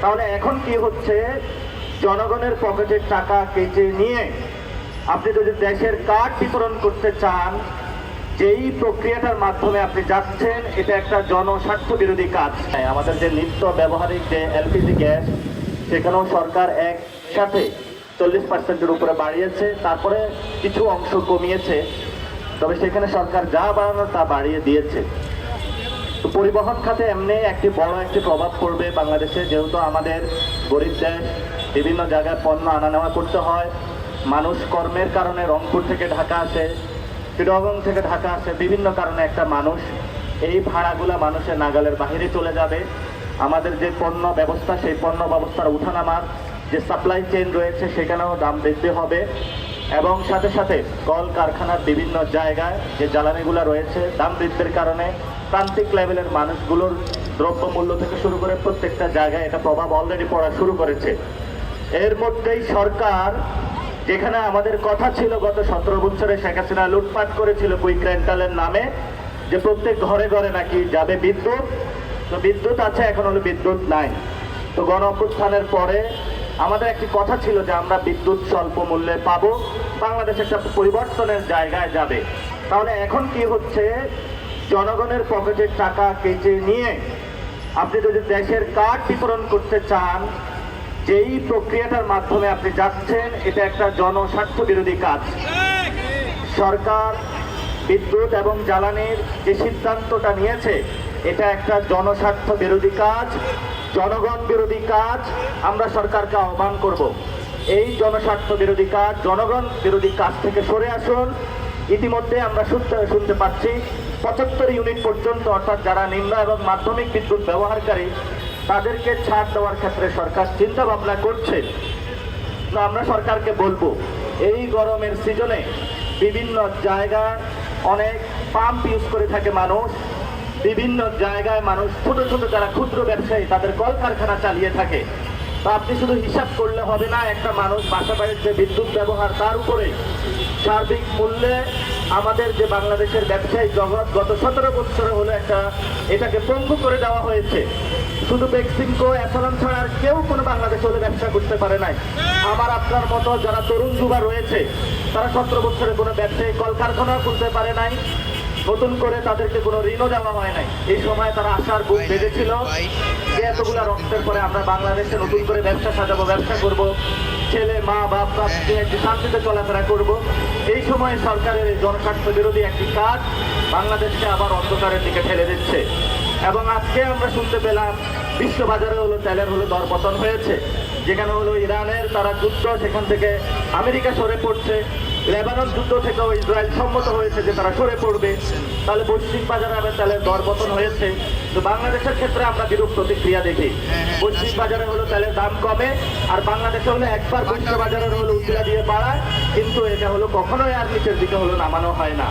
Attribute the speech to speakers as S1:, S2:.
S1: তাহলে এখন কি হচ্ছে, জনগণের পকেটের টাকা কেটে নিয়ে আপনি যদি দেশের কার্ড বিতরণ করতে চান, যেই প্রক্রিয়াটার মাধ্যমে আপনি যাচ্ছেন, এটা একটা জনস্বার্থ বিরোধী কাজ। আমাদের যে নিত্য ব্যবহারিক যে এলপিজি গ্যাস, সেখানেও সরকার একসাথে 40% উপরে বাড়িয়েছে, তারপরে কিছু অংশ কমিয়েছে, তবে সেখানে সরকার যা বাড়ানোর তা বাড়িয়ে দিয়েছে। তো পরিবহন খাতে এমনি একটি বড় একটি প্রভাব পড়বে বাংলাদেশে, যেহেতু আমাদের গরিব দেশ, বিভিন্ন জায়গায় পণ্য আনা নেওয়া করতে হয়। মানুষ কর্মের কারণে রংপুর থেকে ঢাকা আসে, চিটাগং থেকে ঢাকা আসে, বিভিন্ন কারণে একটা মানুষ এই ভাড়াগুলা মানুষের নাগালের বাহিরে চলে যাবে। আমাদের যে পণ্য ব্যবস্থা, সেই পণ্য ব্যবস্থার উঠানামার যে সাপ্লাই চেইন রয়েছে, সেখানেও দাম বৃদ্ধি হবে। এবং সাথে সাথে কল কারখানার বিভিন্ন জায়গায় যে জ্বালানিগুলো রয়েছে, দাম বৃদ্ধির কারণে প্রান্তিক লেভেলের মানুষগুলোর দ্রব্যমূল্য থেকে শুরু করে প্রত্যেকটা জায়গায় এটা প্রভাব অলরেডি পড়া শুরু করেছে। এর মধ্যেই সরকার, যেখানে আমাদের কথা ছিল গত 17 বছরে শেখ হাসিনা লুটপাট করেছিল কুইক রেন্টালের নামে, যে প্রত্যেক ঘরে ঘরে নাকি যাবে বিদ্যুৎ, তো বিদ্যুৎ আছে, এখন হলো বিদ্যুৎ নাই। তো গণ অভ্যুত্থানের পরে আমাদের একটি কথা ছিল যে আমরা বিদ্যুৎ স্বল্প মূল্যে পাবো, বাংলাদেশ একটা পরিবর্তনের জায়গায় যাবে। তাহলে এখন কি হচ্ছে, জনগণের পকেটের টাকা কেটে নিয়ে আপনি যদি দেশের কার্ড বিতরণ করতে চান, যেই প্রক্রিয়াটার মাধ্যমে আপনি যাচ্ছেন, এটা একটা জনস্বার্থ বিরোধী কাজ। সরকার বিদ্যুৎ এবং জ্বালানির যে সিদ্ধান্তটা নিয়েছে, এটা একটা জনস্বার্থ বিরোধী কাজ, জনগণ বিরোধী কাজ। আমরা সরকারকে আহ্বান করব, এই জনস্বার্থ বিরোধী কাজ, জনগণ বিরোধী কাজ থেকে সরে আসুন। ইতিমধ্যে আমরা শুনতে পাচ্ছি 75 ইউনিট পর্যন্ত, অর্থাৎ যারা নিম্ন এবং মাধ্যমিক বিদ্যুৎ ব্যবহারকারী, তাদেরকে ছাড় দেওয়ার ক্ষেত্রে সরকার চিন্তা ভাবনা করছে। আমরা সরকারকে বলবো, এই গরমের সিজনে বিভিন্ন জায়গায় অনেক পাম্প ইউজ করে থাকে মানুষ, বিভিন্ন জায়গায় মানুষ ছোট ছোট যারা ক্ষুদ্র ব্যবসায়ী, তাদের কলকারখানা চালিয়ে থাকে। তো আপনি শুধু হিসাব করলে হবে না, একটা মানুষ বাসা বাড়ির যে বিদ্যুৎ ব্যবহার, তার উপরে সার্বিক মূল্যে আমাদের যে বাংলাদেশের ব্যবসায়ী জগৎ গত 17 বছরে হলো এটাকে পঙ্গু করে দেওয়া হয়েছে। শুধু বেক্সিমকো, অ্যাসালাম ছাড়া আর কেউ কোনো বাংলাদেশে হলে ব্যবসা করতে পারে নাই। আমার আপনার মতো যারা তরুণ যুবা রয়েছে, তারা 17 বছরে কোনো ব্যবসায়ী কলকারখানাও খুলতে পারে নাই, নতুন করে তাদেরকে কোনো ঋণও দেওয়া হয় নাই। এই সময় তারা আশার বুক বেঁধেছিল যে এতগুলা রক্তের পরে আমরা বাংলাদেশে নতুন করে ব্যবসা সাজাবো, ব্যবসা করব, ছেলে মা বাপ একটি শান্তিতে চলাফেরা করব। এই সময় সরকারের এই জনস্বার্থ বিরোধী একটি কাজ বাংলাদেশকে আবার অন্ধকারের দিকে ঠেলে দিচ্ছে। এবং আজকে আমরা শুনতে পেলাম বিশ্ববাজারে হলো তেলের হলো দরপতন হয়েছে, যেখানে হলো ইরানের তারা যুদ্ধ, সেখান থেকে আমেরিকা সরে পড়ছে, লেবানন যুদ্ধ থেকেও ইসরায়েল সম্মত হয়েছে যে তারা সরে পড়বে। তাহলে বৈশ্বিক বাজারে আবার তেলের দরপতন হয়েছে। তো বাংলাদেশের ক্ষেত্রে আমরা বিরূপ প্রতিক্রিয়া দেখি। বৈশ্বিক বাজারে হলো তেলের দাম কমে, আর বাংলাদেশে হলো একবার বৈশ্বিক বাজারের হলো উচিরা দিয়ে বাড়ায়, কিন্তু এটা হলো কখনোই আর নিচের দিকে হলো নামানো হয় না।